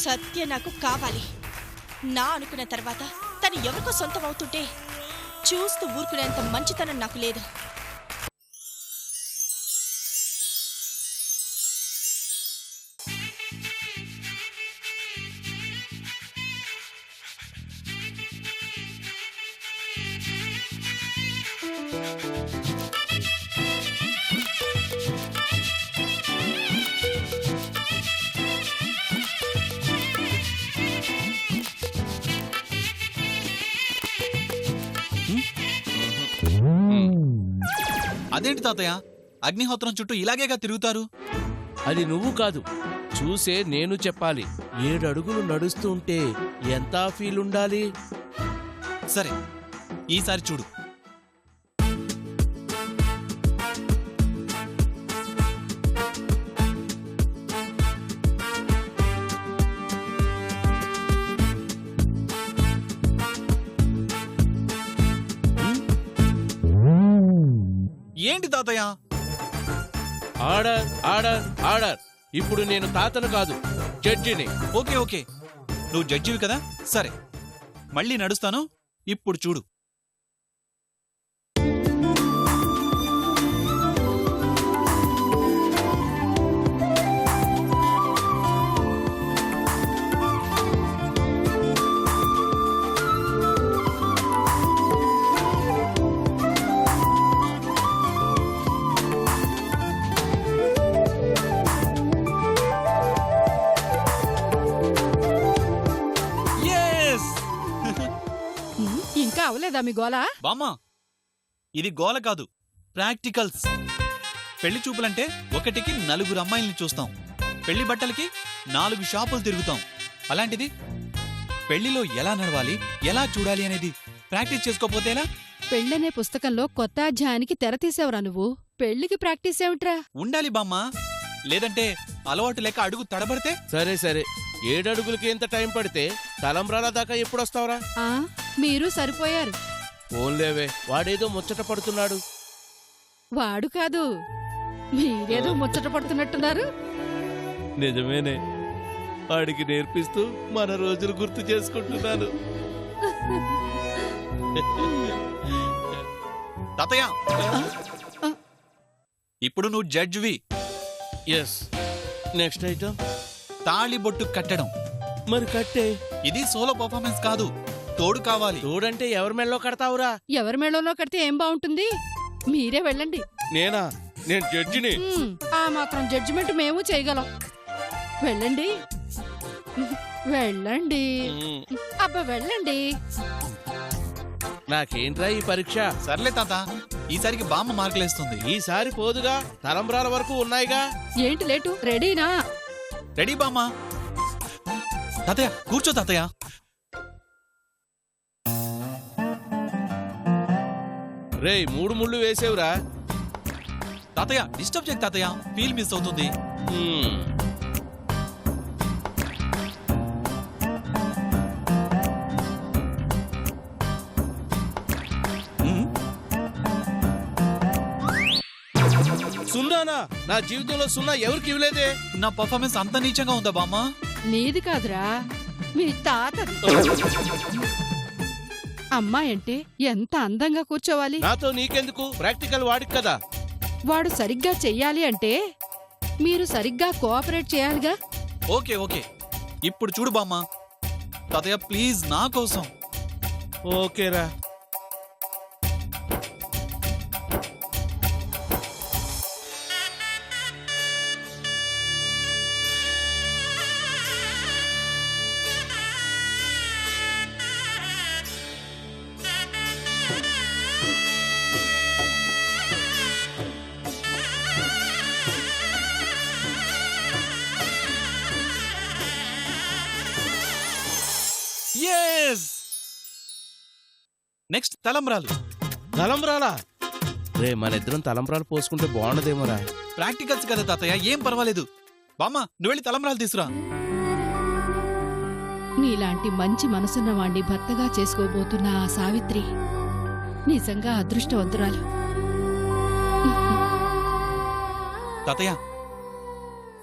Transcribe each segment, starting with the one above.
సత్య నాకు కావాలి. నా అనుకున్న తర్వాత తను ఎవరికో సొంతం అవుతుంటే చూస్తూ ఊరుకునేంత మంచితనం నాకు లేదు. అదేంటి తాతయ్య, అగ్నిహోత్రం చుట్టూ ఇలాగేగా తిరుగుతారు? అది నువ్వు కాదు, చూసే నేను చెప్పాలి. 7 అడుగులు నడుస్తుంటే ఎంత ఫీల్ ఉండాలి? సరే, ఈసారి చూడు. ఏంటి తాతయ్య? Order order order. ఇప్పుడు నేను తాతను కాదు, జడ్జిని. ఓకే ఓకే, నువ్వు జడ్జివి కదా, సరే మళ్ళీ నడుస్తాను. ఇప్పుడు చూడు. ఇంకా అవలేదా మీ గోల? బామ్మా, ఇది గోల కాదు, ప్రాక్టికల్స్. పెళ్లి చూపులంటే ఒకటికి 4 అమ్మాయిల్ని చూస్తాం, పెళ్లి బట్టలకి 4 షాపులు తిరుగుతాం. అలాంటిది పెళ్లిలో ఎలా నడవాలి, ఎలా చూడాలి అనేది ప్రాక్టీస్ చేసుకోపోతేలా? పెళ్ళనే పుస్తకంలో కొత్త అధ్యాయానికి తెర తీసేవరా నువ్వు. పెళ్లికి ప్రాక్టీస్ ఏమిట్రా? ఉండాలి బామ్మా, లేదంటే అలవాటు లేక అడుగు తడబడితే? సరే సరే, 7 అడుగులకి ఎంత టైం పడితే తలంబ్రాల దాకా ఎప్పుడొస్తావురా? మీరు సరిపోయారు. ఫోన్లేవే, వాడేదో ముచ్చట పడుతున్నాడు. వాడు కాదు, మీరేదో ముచ్చట పడుతున్నట్టున్నారు. నిజమేనే, వాడికి నేర్పిస్తూ మన రోజులు గుర్తు చేసుకుంటున్నాను. తాతయ్య, ఇప్పుడు నువ్వు జడ్జివి. ఎస్. నెక్స్ట్ ఐటమ్ తాళిబొట్టు కట్టడం. మరి కట్టే. ఇది సోలో పర్ఫార్మెన్స్ కాదు, తోడు కావాలి. తోడంటే ఎవరి మెళ్ళలో కడతావురా? ఎవరి మేళంలో కడితే ఏం బాగుంటుంది? మీరే వెళ్ళండి. నేనా? నేను జడ్జిని. ఆ మాత్రం జడ్జిమెంట్ మేము చేయగలం. వెళ్ళండి వెళ్ళండి, అబ్బా వెళ్ళండి. నాకేంట్రా ఈ పరీక్ష? సర్లే తాత, ఈసారికి బామ్మ మార్కులేస్తుంది. ఈసారి పోదుగా, తలంబ్రాల వరకు ఉన్నాయిగా. ఏంటి లేటు? రెడీనా? రెడీ బామ్మ. తాతయ్య కూర్చో. తాతయ్య, రేయ్ 3 ముళ్ళు వేసేవురా. తాతయ్య డిస్టర్బ్ చేయకు తాతయ్య, ఫీల్ మిస్ అవుతుంది. సున్నానా? నా జీవితంలో సున్నా ఎవరికి ఇవ్వలేదే. నా పర్ఫార్మెన్స్ అంత నీచంగా ఉందా బామ్మ? నీది కాదురా, మీ తాతది. అమ్మాయి అంటే ఎంత అందంగా కూర్చోవాలి. నాతో నీకెందుకు, ప్రాక్టికల్ వాడికి కదా. వాడు సరిగ్గా చెయ్యాలి అంటే మీరు సరిగ్గా కోఆపరేట్ చేయాలిగా. ఓకే ఓకే, ఇప్పుడు చూడు బామ్మ. తాతయ్య ప్లీజ్, నా కోసం. ఓకేరా. నెక్స్ట్ తలంబ్రాలు. తలంబ్రాలా? రే, మన ఇద్దరం తలంబ్రాలు పోసుకుంటే బాగుండదేమోరా. ప్రాక్టికల్స్ కదా తాతయ్య, ఏం పర్వాలేదు. బామ్మ నువ్వు వెళ్ళి తలంబ్రాలు తీసురా. నీలాంటి మంచి మనసున్న వాణ్ణి భర్తగా చేసుకోబోతున్న ఆ సావిత్రి నిజంగా అదృష్టవంతురాలు. తాతయ్య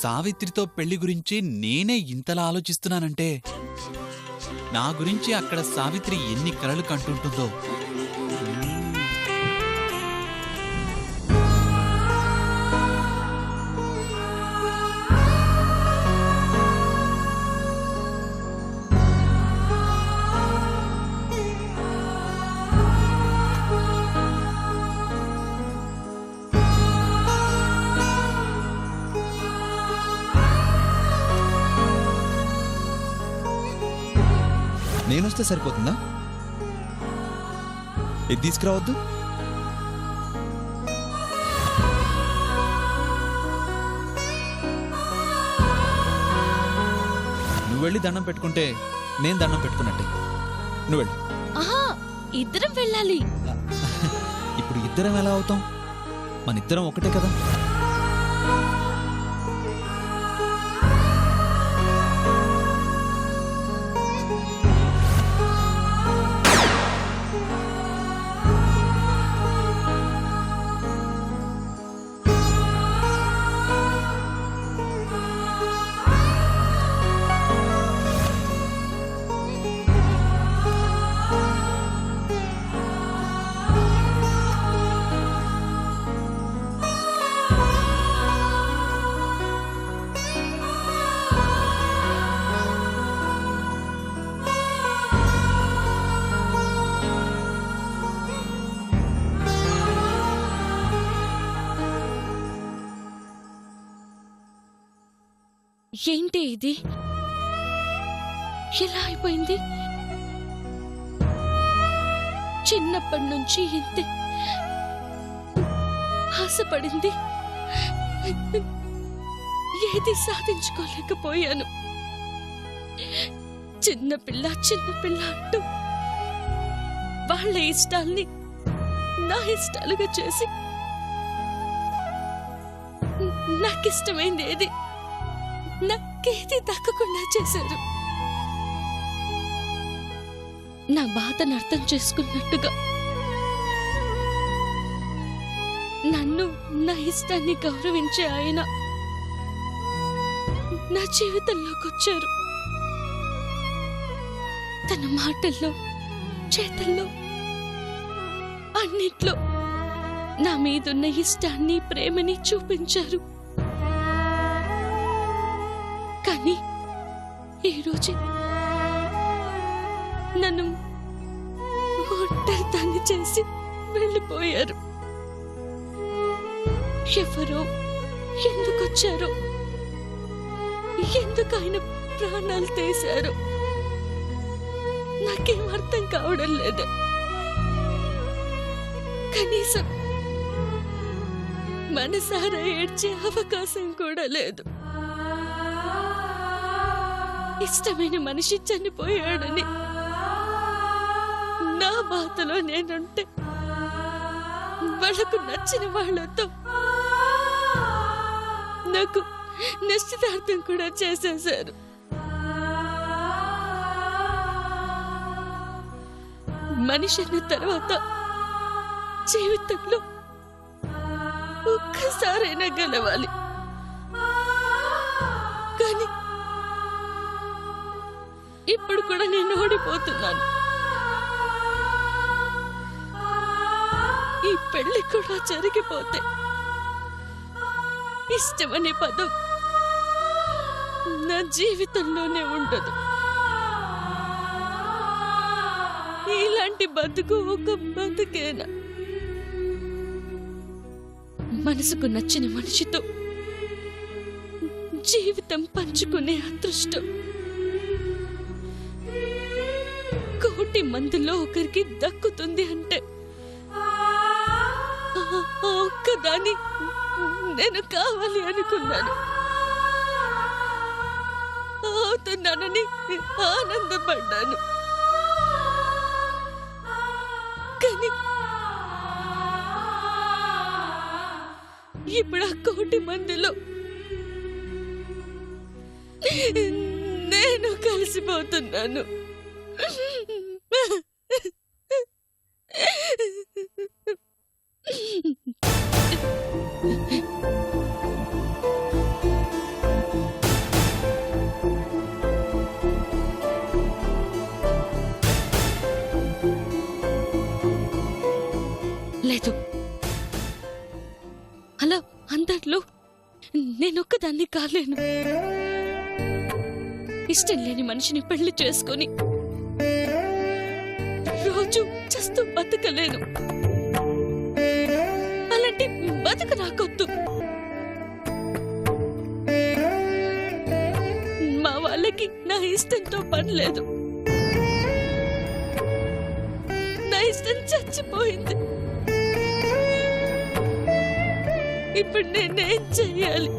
సావిత్రితో పెళ్లి గురించి నేనే ఇంతలా ఆలోచిస్తున్నానంటే నా గురించి అక్కడ సావిత్రి ఎన్ని కలలు కంటుంటుందో. నేనొస్తే సరిపోతుందా? ఇది తీసుకురావద్దు? నువ్వు వెళ్ళి దండం పెట్టుకుంటే నేను దండం పెట్టుకున్నట్టే. నువ్వు వెళ్ళి. ఆహా, ఇద్దరం వెళ్ళాలి. ఇప్పుడు ఇద్దరం ఎలా అవుతాం? మనిద్దరం ఒకటే కదా. ఏంటి ఇది? ఎలా అయిపోయింది? చిన్నప్పటి నుంచి ఇంతే ఆశపడింది, ఏది సాధించుకోలేకపోయాను. చిన్నపిల్ల చిన్నపిల్ల అంటూ వాళ్ళ ఇష్టాల్ని నా ఇష్టాలుగా చేసి నాకిష్టమైంది ఏది నాకేది దక్కకుండా చేశారు. నా బాధను అర్థం చేసుకున్నట్టుగా నన్ను, నా ఇష్టాన్ని గౌరవించే ఆయన నా జీవితంలోకి వచ్చారు. తన మాటల్లో, చేతల్లో, అన్నిట్లో నా మీదున్న ఇష్టాన్ని, ప్రేమని చూపించారు. కానీ ఈరోజు నన్ను ఒంటరిదాన్ని చేసి వెళ్ళిపోయారు. ఎవరో, ఎందుకొచ్చారో, ఎందుకు ఆయన ప్రాణాలు తీశారో నాకేం అర్థం కావడం లేదు. కనీసం మనసారా ఏడ్చే అవకాశం కూడా లేదు. ఇష్టమైన మనిషి చనిపోయాడని నా బాధలో నేనుంటే వాళ్ళకు నచ్చిన వాళ్ళతో నాకు నిశ్చితార్థం కూడా చేసేశారు. మనిషి అన్న తర్వాత జీవితంలో ఒక్కసారైనా గెలవాలి. కానీ ఇప్పుడు కూడా నేను ఓడిపోతున్నాను. ఈ పెళ్లి కూడా జరిగిపోతే ఇష్టమనే పదం నా జీవితంలోనే ఉండదు. ఇలాంటి బతుకు ఒక బతుకేనా? మనసుకు నచ్చిన మనిషితో జీవితం పంచుకునే అదృష్టం కోటి మందిలో ఒకరికి దక్కుతుంది అంటే ఒక్కదాన్ని నేను కావాలి అనుకున్నాను. అవుతున్నానని ఆనందపడ్డాను. కానీ ఇప్పుడు ఆ కోటి మందిలో నేను కలిసిపోతున్నాను. ఒక్కదాన్ని కాలేను. ఇష్టం లేని మనిషిని పెళ్లి చేసుకొని రోజు చస్తూ బతకలేను. అలాంటి బతుకు నాకొద్దు. మా వాళ్ళకి నా ఇష్టంతో పని లేదు. నా ఇష్టం చచ్చిపోయింది. ఇప్పుడు నేనేం చెయ్యాలి?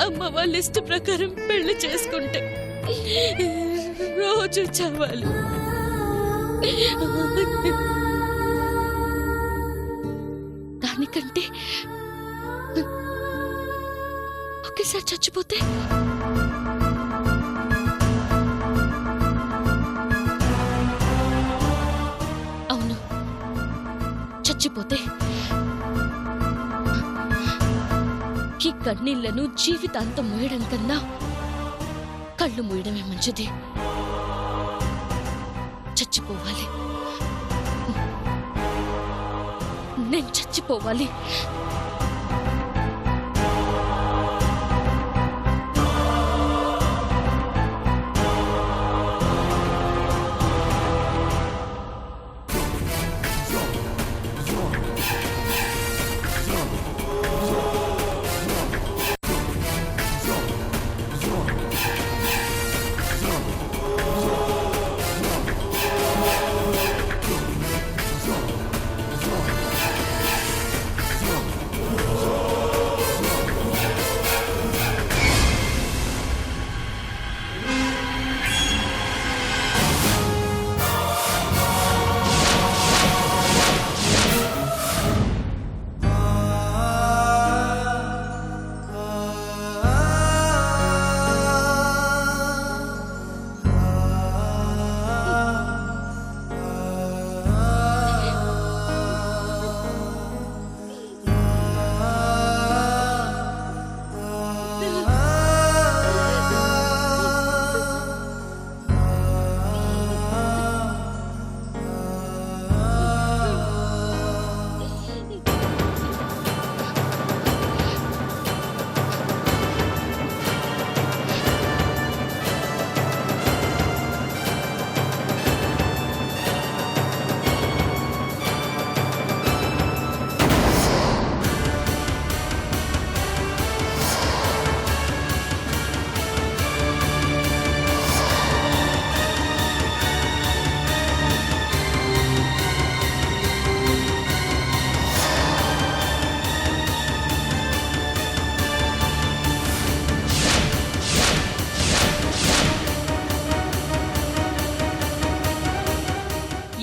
అమ్మ వాళ్ళ ఇష్ట ప్రకారం పెళ్లి చేసుకుంటే రోజు చావాలి. దానికంటే ఒకేసారి చచ్చిపోతే అవును, చచ్చిపోతే ఈ కన్నీళ్లను జీవితాంతం మోయడం కన్నా కళ్ళు మూయడమే మంచిది. చచ్చిపోవాలి. నేను చచ్చిపోవాలి.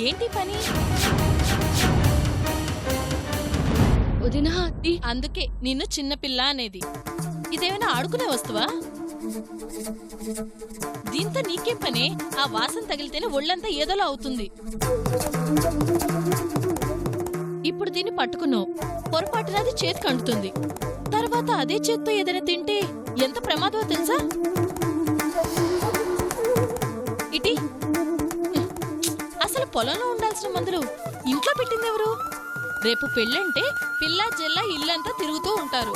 ఏంటి పని? వదినా, అందుకే నిన్ను చిన్నపిల్ల అనేది. ఇదేమైనా ఆడుకునే వస్తువా? దీంతో నీకేం పని? ఆ వాసన తగిలితేనే ఒళ్ళంతా ఏదోలా అవుతుంది. ఇప్పుడు దీన్ని పట్టుకున్నావు, పొరపాటున అది చేతికి అంటుతుంది. తర్వాత అదే చేత్తో ఏదైనా తింటే ఎంత ప్రమాదమో తెలుసా? ఇటీ, అసలు పొలంలో ఉండాల్సిన మందులు ఇంట్లో పెట్టిందెవరు? రేపు పెళ్ళంటే పిల్ల జల్ల ఇల్లంతా తిరుగుతూ ఉంటారు.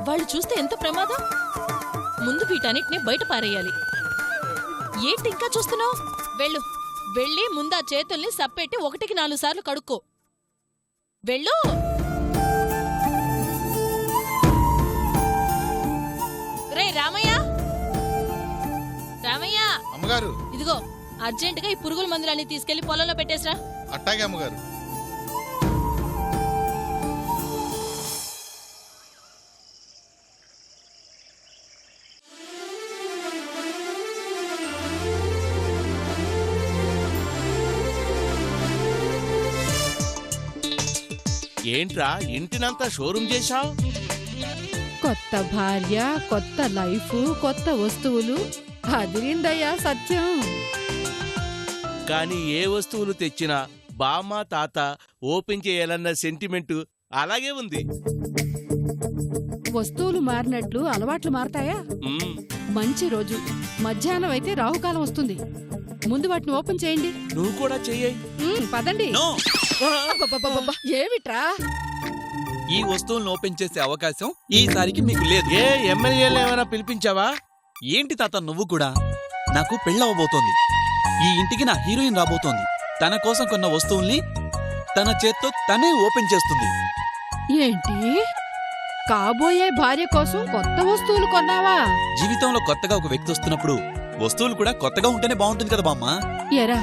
వాళ్ళు చూస్తే ఎంత ప్రమాదం. ముందు వీటన్నిటిని బయట పారేయాలి. ఏంటి ఇంకా చూస్తున్నావు? వెళ్ళు, వెళ్ళి ముందు ఆ చేతుల్ని సప్పెట్టి 1కి 4 సార్లు కడుక్కో. వెళ్ళు. రే రామయ్య, రామయ్య అమ్మగారు, ఇదిగో అర్జెంటుగా ఈ పురుగుల మందులన్నీ తీసుకెళ్లి పొలంలో పెట్టేసిరా. అట్టాగే అమ్మగారు. ఏంట్రా ఇంటినంతా షోరూమ్ చేశావు? కొత్త భార్య, కొత్త లైఫ్, కొత్త వస్తువులు. అదిరిందయ్యా సత్యం. కానీ ఏ వస్తువులు తెచ్చినా బామ్మ తాత ఓపెన్ చేయాలన్న సెంటిమెంటు అలాగే ఉంది. వస్తువులు మారినట్లు అలవాట్లు మారతాయా? మ్మ్. మంచి రోజు మధ్యాహ్నం అయితే రాహుకాలం వస్తుంది. ముందు వాటిని ఓపెన్ చేయండి. నువ్వు కూడా చెయ్యి. పదండి. నో! అబ్బబ్బబ్బబ్బబ్బ, ఏమిట్రా? ఈ వస్తువులను ఓపెన్ చేసే అవకాశం ఈసారికి మీకు లేదు. ఏ ఎమ్మెల్యేలు ఏమైనా పిలిపించావా? ఏంటి తాత నువ్వు కూడా? నాకు పెళ్ళవబోతోంది. ఈ ఇంటికి నా హీరోయిన్ రాబోతోంది. తన కోసం కొన్న వస్తువుల్ని తన చేత్తో తనే ఓపెన్ చేస్తుంది. ఏంటి కాబోయే భార్య కోసం కొత్త వస్తువులు కొన్నావా? జీవితంలో కొత్తగా ఒక వ్యక్తి వస్తున్నప్పుడు వస్తువులు కూడా కొత్తగా ఉంటేనే బాగుంటుంది కదా బామ్మ. ఎరా,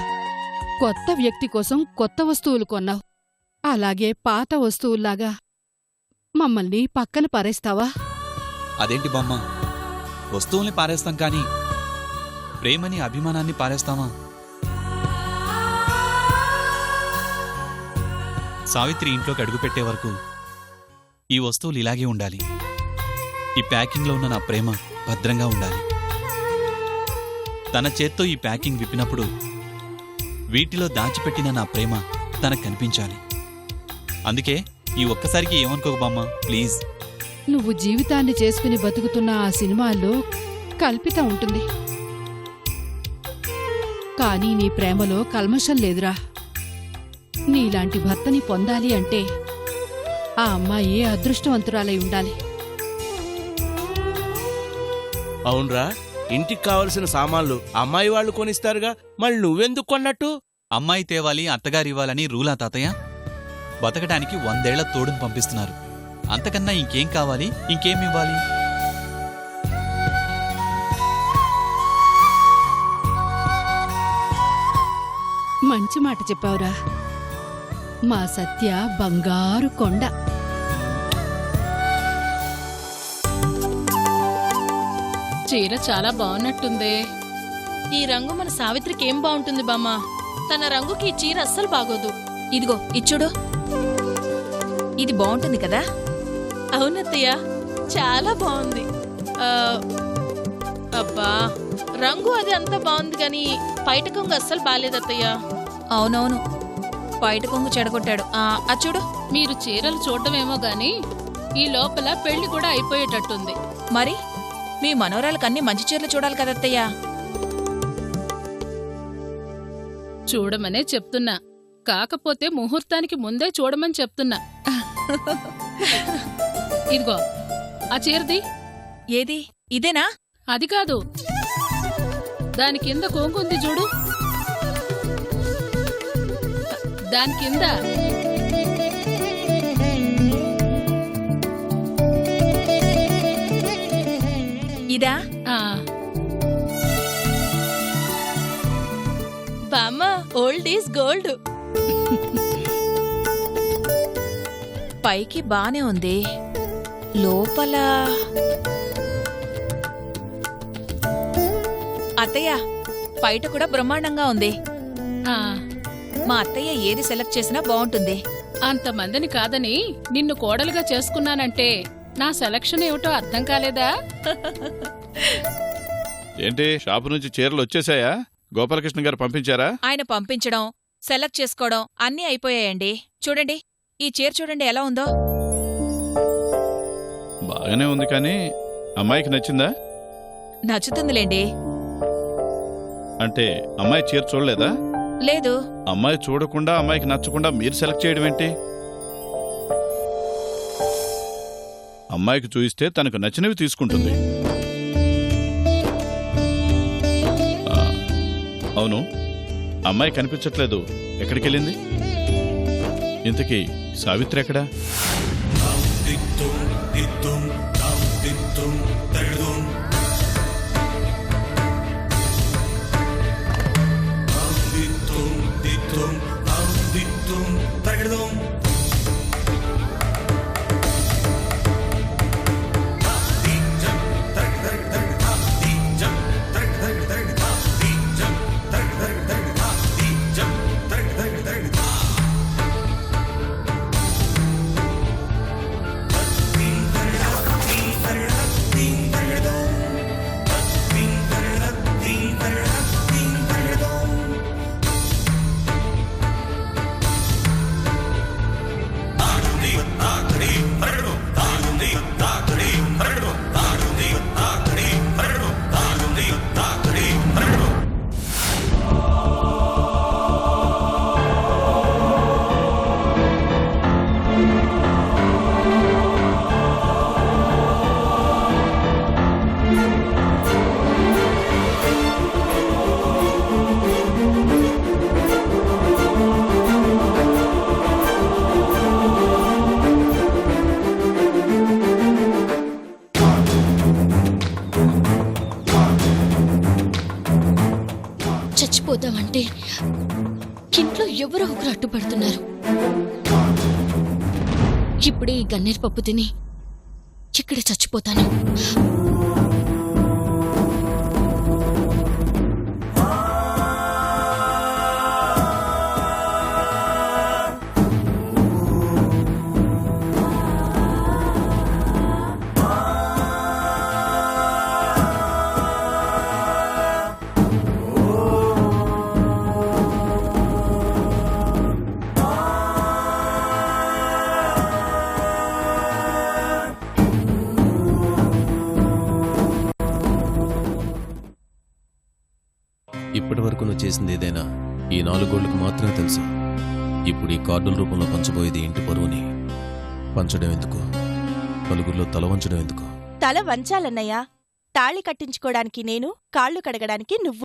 కొత్త వ్యక్తి కోసం కొత్త వస్తువులు కొన్నావు, అలాగే పాత వస్తువుల్లాగా మమ్మల్ని పక్కన పారేస్తావా? అదేంటి బామ్మ, వస్తువుల్ని పారేస్తాం కానీ ప్రేమని అభిమానాన్ని పారేస్తామా? సావిత్రి ఇంట్లోకి అడుగుపెట్టే వరకు ఈ వస్తువులు ఇలాగే ఉండాలి. ఈ ప్యాకింగ్లో ఉన్న నా ప్రేమ భద్రంగా ఉండాలి. తన చేత్తో ఈ ప్యాకింగ్ విప్పినప్పుడు వీటిలో దాచిపెట్టిన నా ప్రేమ తనకు కనిపించాలి. అందుకే ఈ ఒక్కసారికి ఏమనుకోకు బామ్మ, ప్లీజ్. నువ్వు జీవితాన్ని చేసుకుని బతుకుతున్న ఆ సినిమాల్లో కల్పితం ఉంటుంది, కానీ నీ ప్రేమలో కల్మషం లేదురా. నీలాంటి భర్తని పొందాలి అంటే ఆ అమ్మాయి అదృష్టవంతురాలై ఉండాలి. అవునరా, ఇంటికి కావలసిన సామాన్లు అమ్మాయి వాళ్ళు కొనిస్తారుగా, మళ్ళీ నువ్వెందుకు కొన్నట్టు? అమ్మాయి తేవాలి, అత్తగారివ్వాలని రూలా తాతయ్య? బతకడానికి 100 ఏళ్ల తోడును పంపిస్తున్నారు. అంతకన్నా ఇంకేం కావాలి, ఇంకేం ఇవ్వాలి? మంచి మాట చెప్పావురా. మా సత్య బంగారు కొండ. చీర చాలా బాగున్నట్టుందే. ఈ రంగు మన సావిత్రికి ఏం బాగుంటుంది బామ్మ? తన రంగుకి ఈ చీర అస్సలు బాగోదు. ఇదిగో ఇచ్చుడు, ఇది బాగుంటుంది కదా? అవునత్తయ్య, చాలా బాగుంది. అబ్బా, రంగు అది అంతా బాగుంది గాని పైట కొంగు అస్సలు బాలేదత్తయ్య. అవునవును, బయట కొంగు చెడగొట్టాడు. అచ్చుడు, మీరు చీరలు చూడటమేమో గాని ఈ లోపల పెళ్లి కూడా అయిపోయేటట్టుంది. మరి మీ మనోరాలకన్నీ మంచి చీరలు చూడాలి కదత్తయ్య. చూడమనే చెప్తున్నా, కాకపోతే ముహూర్తానికి ముందే చూడమని చెప్తున్నా. ఇదిగో ఆ చీరది. ఏది? ఇదేనా? అది కాదు, దాని కింద కొంగుంది చూడు, దాని కింద. ఇదా? బామ్మ, ఓల్డ్ ఈజ్ గోల్డ్. పైకి బానే ఉంది, లోపల. అత్తయ్య, బయట కూడా బ్రహ్మాండంగా ఉంది. మా అత్తయ్య ఏది సెలెక్ట్ చేసినా బాగుంటుంది. అంతమందిని కాదని నిన్ను కోడలుగా చేసుకున్నానంటే నా సెలక్షన్ ఏమిటో అర్థం కాలేదా? ఏంటి, షాపు నుంచి చీరలు వచ్చేసాయా? గోపాలకృష్ణ గారు పంపించారా? ఆయన పంపించడం, సెలెక్ట్ చేసుకోవడం అన్నీ అయిపోయాయండి. చూడండి, ఈ చీర చూడండి ఎలా ఉందో. బాగానే ఉంది, కానీ అమ్మాయికి నచ్చిందా? నచ్చుతుందిలేండి. అంటే అమ్మాయి చీర చూడలేదా? లేదు. అమ్మాయి చూడకుండా అమ్మాయికి నచ్చకుండా మీరు సెలెక్ట్ చేయడం ఏంటి? అమ్మాయికి చూయిస్తే తనకు నచ్చినవి తీసుకుంటుంది. అవును, అమ్మాయి కనిపించట్లేదు, ఎక్కడికెళ్ళింది? ఇంతకీ సావిత్రి ఎక్కడా? చచ్చిపోతామంటే ఇంట్లో ఎవరో ఒకరు అడ్డుపడుతున్నారు. ఇప్పుడే ఈ గన్నేరు పప్పు తిని ఇక్కడే చచ్చిపోతాను. ఇప్పటి వరకు నువ్వు చేసింది ఏదైనా ఈ 4 గోళ్లకు మాత్రమే తెలుసు. ఇప్పుడు ఈ కార్డుల రూపంలో పంచబోయేది ఇంటి పరువుని పంచడం ఎందుకు? నలుగురిలో తల వంచడం ఎందుకు? తల వంచాలన్నయ్యా. తాళి కట్టించుకోవడానికి నేను, కాళ్ళు కడగడానికి నువ్వు.